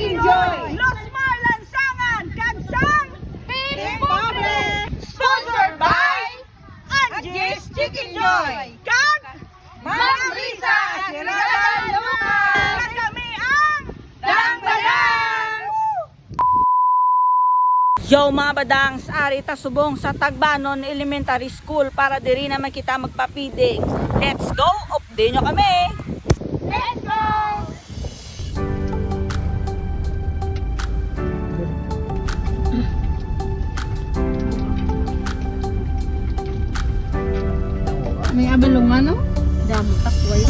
Chicken Joy. Losmar Lansangan, Kagsang, Team Pobre. Sponsored by Angie's Chicken Joy. Kag Ma'am Risa Asirada Lucas. Kami ang Dangbadangs! Yo mga badangs, ari ta subong sa Tagbanon Elementary School para diri naman kita magpapiding. Let's go! Update nyo kami! Let's go! May abalungan, no? Damo takway.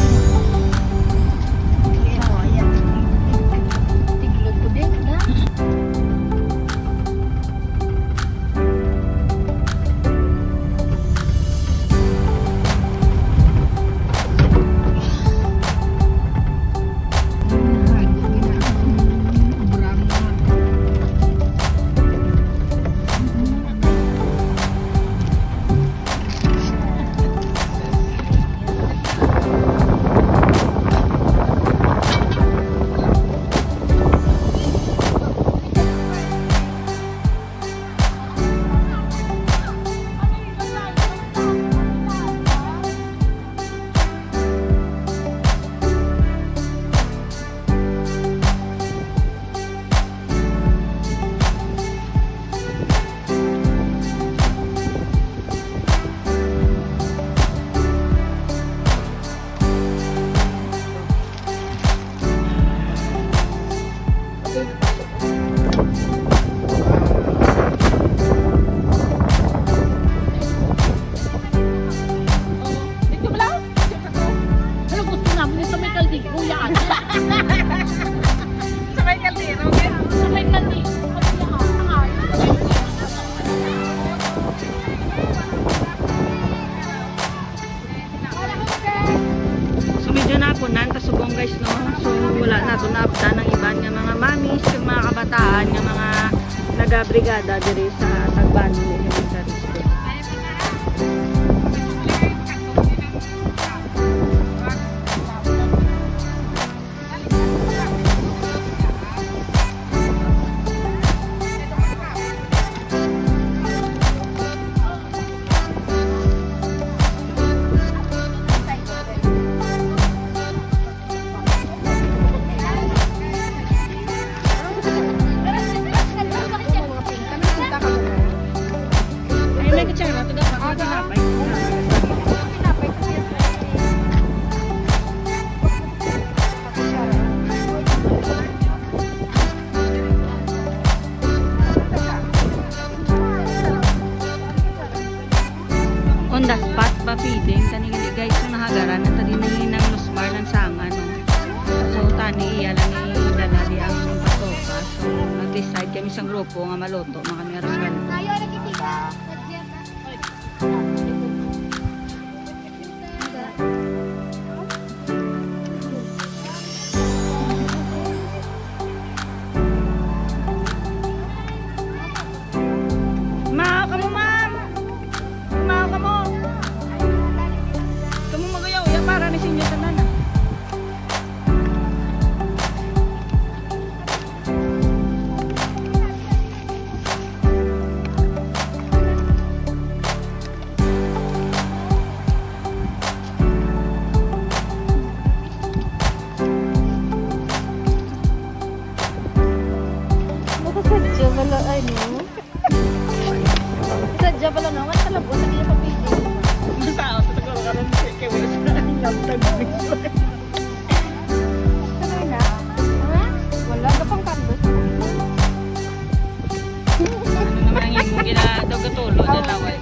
Tiglod ko din, na? So medyo napunan, tasubong guys no. So wala na ito naapdan ng iban nga mga mamis, yung mga kabataan, nga mga nagabrigada diri sa Tagbanon Elementary School. Ay, may kutsara, ito dapat ang tinapay. On the spot pa feeding, tani gali guys, yung nahagaran na tani ng Losmar Lansangan. No? So tani iyalan ni Dalali ang pasoka. So nag-decide kami sa grupo nga maluto na kami aros ganito. Mao kamo ma'am. Mao kamo. Kamu magayaw ya para ni sinyo tanan. Sadya pala, ay no? Sadya pala naman, talabot na niya papigil. Basta ako sa tagalo karon kay Wes. Nagtag. Sabay na? Ha? Wala ka pang canvas. Ano naman ang imong gina daw katulo na tawag.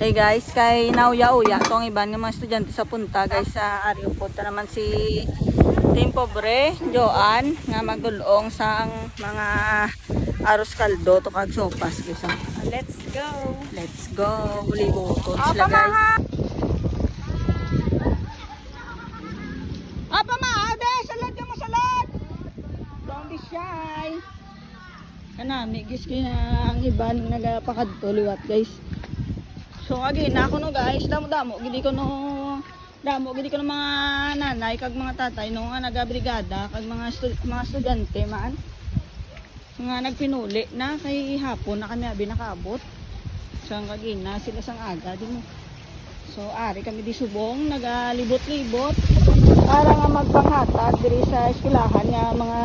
Okay guys, kay nauya-uya itong iba ng mga estudyante sa punta guys sa Ario. Punta naman si Team Pobre, Joan, nga magdulong sa ang mga aros kaldo to kag sopas guys. Let's go. Let's go. Libuton sila guys. Apa ma, ade, salad ka mo salad. Don't be shy. Kanami guys kaya ang iba ning nagapakadto liwat guys. So again, ako no guys, damo-damo gidi ko no mga nanay kag mga tatay no nga nagabrigada kag mga estudyante man. Nga nagpinuli na kay hapon na kami abi nakaabot. So ang kagina sila sang aga din. So ari kami di subong nagalibot-libot para nga magpanghatag diri sa eskwelahan nga mga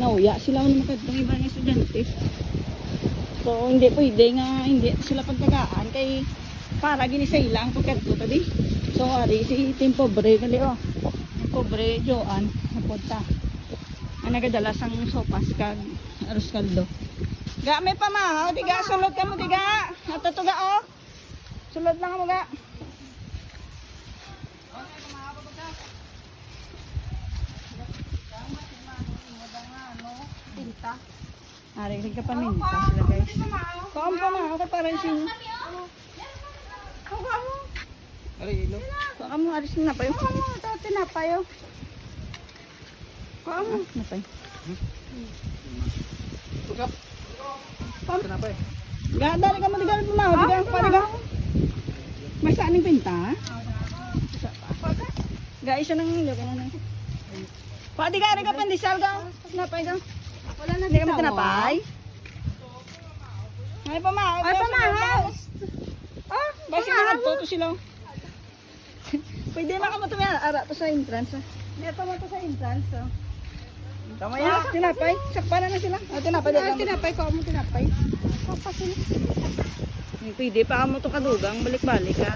nauya sila man makadtong iba nga estudyante. So hindi pwede nga hindi sila pagtagaan kay para gini sa ilang pagkadto tadi. So ari si Team Pobre kali oh. Pobre Joan napunta. Ang nagadala sang sopas kag aros kaldo. Ga may pamahaw diga sulod ka mo diga. Natutuga oh. Sulod lang mo ga. Pinta. Ari ka paminta sila guys. Kaam pamahaw ka para sin. Ari ilo. Kaam mo aris na pa yo. Ito tinapayo. Kaam na pa. Kenapa ya? Ga dari ka mo diga pamahaw diga pa diga. May saan ning pinta? Ga isa nang ilo kana nang. Pa diga ari ka pandisal ga. Napay ga. Wala na Hindi ka mo tinapay? Ay pamahaw. Ay pamahaw. Ah, basi na to sila. Pwede na ka mo tumiya ara to sa entrance. Hindi pa mo to sa entrance. Oh. Tama ya, tinapay. Sakpa na sila. Ah, tinapay dito. Tinapay ko mo tinapay. Papasin. Pwede pa mo to kadugang balik-balik ka.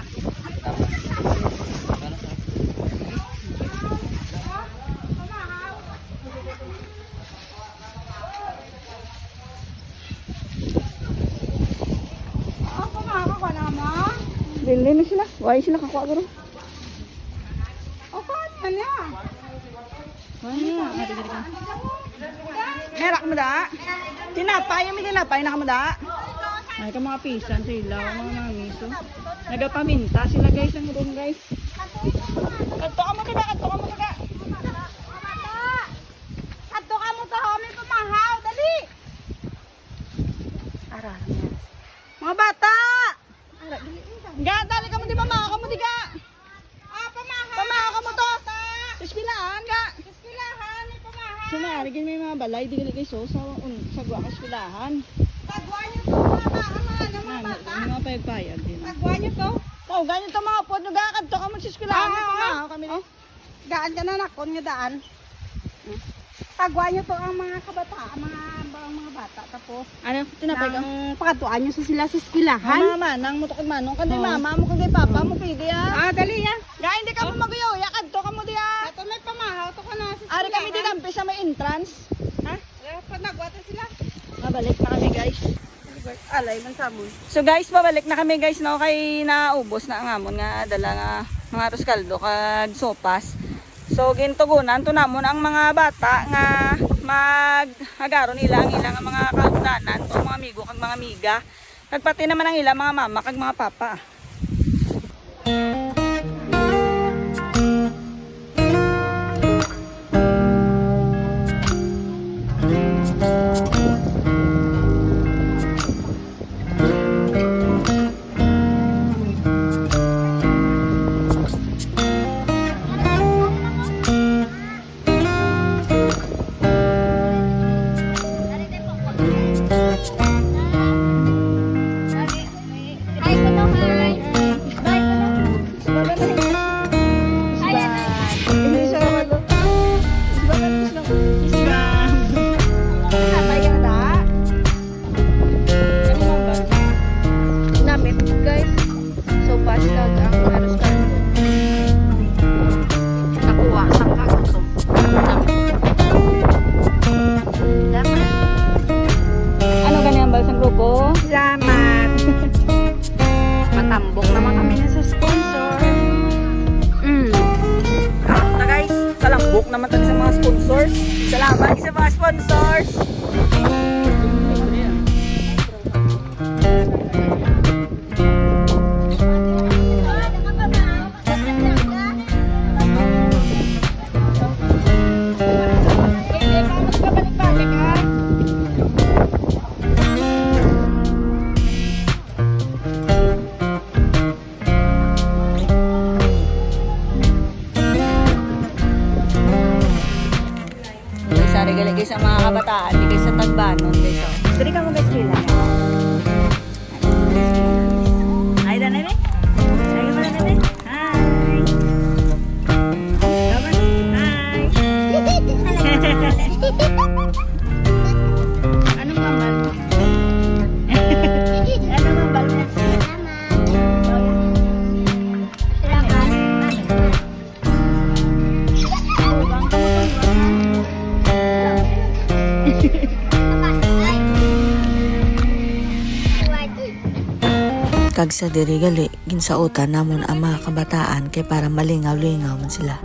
Ako makakakuha na mo. Dili na sila. Why sila kakuha garo? O kanya niya. Why na? Merak mo da? Tinapay, yung may tinapay na ka mo da? Ay ka mga pisan sila, mga mamiso. Nagapaminta sila guys, ang room guys. Kadto ka mo kada, kadto ka mo kada. Ato ka mo to, may pamahaw, dali. Ara. Mga bata. Ga, dali ka mo di ba ka mo di ga? Ah, pamahaw. Pamahaw ka mo to. Espilahan ga. Espilahan, may pamahaw. Sinarigin may mga balay, di gali guys, so sa sagwa ka espilahan. Pagwa niyo to, mga bata. Mga payag-payag din. Pagwa niyo to. Oh, ganyan to mga pod, nagakadto ka mo sa espilahan. May pamahaw kami din. Daan ka na nakon nga daan. Pagwa niyo to ang mga kabataan, mga bata. Tapos, Ano, tinapay ka? ang pakatuan niyo sa sila sa eskwelahan. Mama, nang mo to kay manong kanday mama mo kay papa mo pwede ah. Dali yan. Ga hindi ka mo magayo, yakad to ka mo diya. Ito may pamahaw to ka na sa eskwelahan. Ari kami din ampi sa may entrance. Ha? Panagwata sila. Mabalik na kami guys. Alay man sa mo. So guys, babalik na kami guys no kay naubos na ang amon nga dala nga mga arroz kaldo kag sopas. So gintugunan to namon ang mga bata nga maghagaro nila ang ilang mga kaugnanan o mga amigo kag mga amiga. Kag pati naman ang ilang mga mama kag mga papa. Hi ko no, hi. Bye ko no. sponsors. Sa regalo guys sa mga kabataan, di guys sa Tagbanon guys. So, dali ka mo guys kila. Ay, da nene. Ay, ba nene? Hi. Kaman. Hi. Anong mambal? Anong mambal mo? Kag sa diri gali ginsautan namon ang mga kabataan kay para malingaw-lingaw man sila.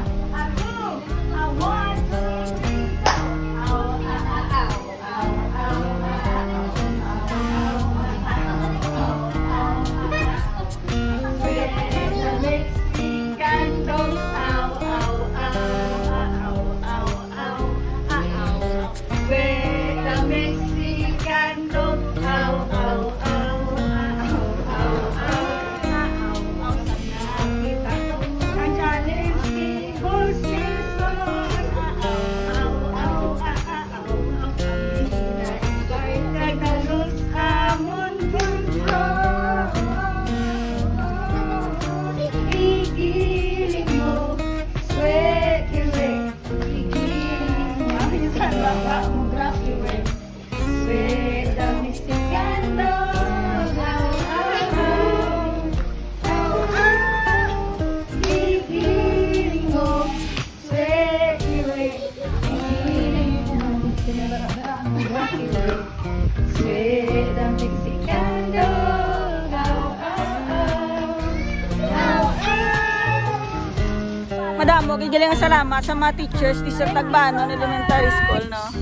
Madam, huwag igaling salamat sa mga teachers di sa Tagbanon Elementary School, no?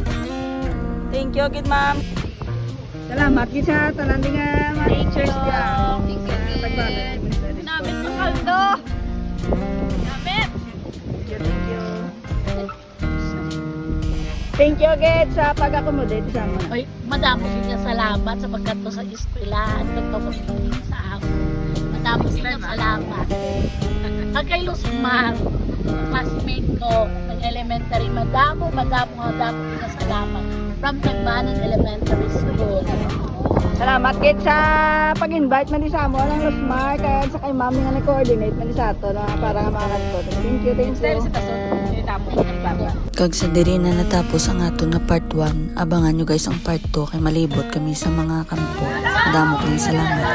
Thank you, good ma'am. Salamat gid sa tanan nga mga teachers diya. Tagbanon Elementary. Namit sa kaldo. Namit. Thank you. Thank you again sa pag-accommodate sa amin. Oy, madamo din salamat sa pagkanto sa eskwelahan kung pagpapili sa ako. Madamo din salamat. Kay Luzmar, classmate ko ng elementary, madamo din salamat from Tagbanon Elementary School. Salamat gid sa pag-invite man di sa amo ng Luzmar kaya sa kay mami nga nag-coordinate man di sa ato na para nga makakadto. Thank you. Kag sa diri na natapos ang ato na part 1, abangan nyo guys ang part 2 kay malibot kami sa mga kampo. Madamo kayong salamat.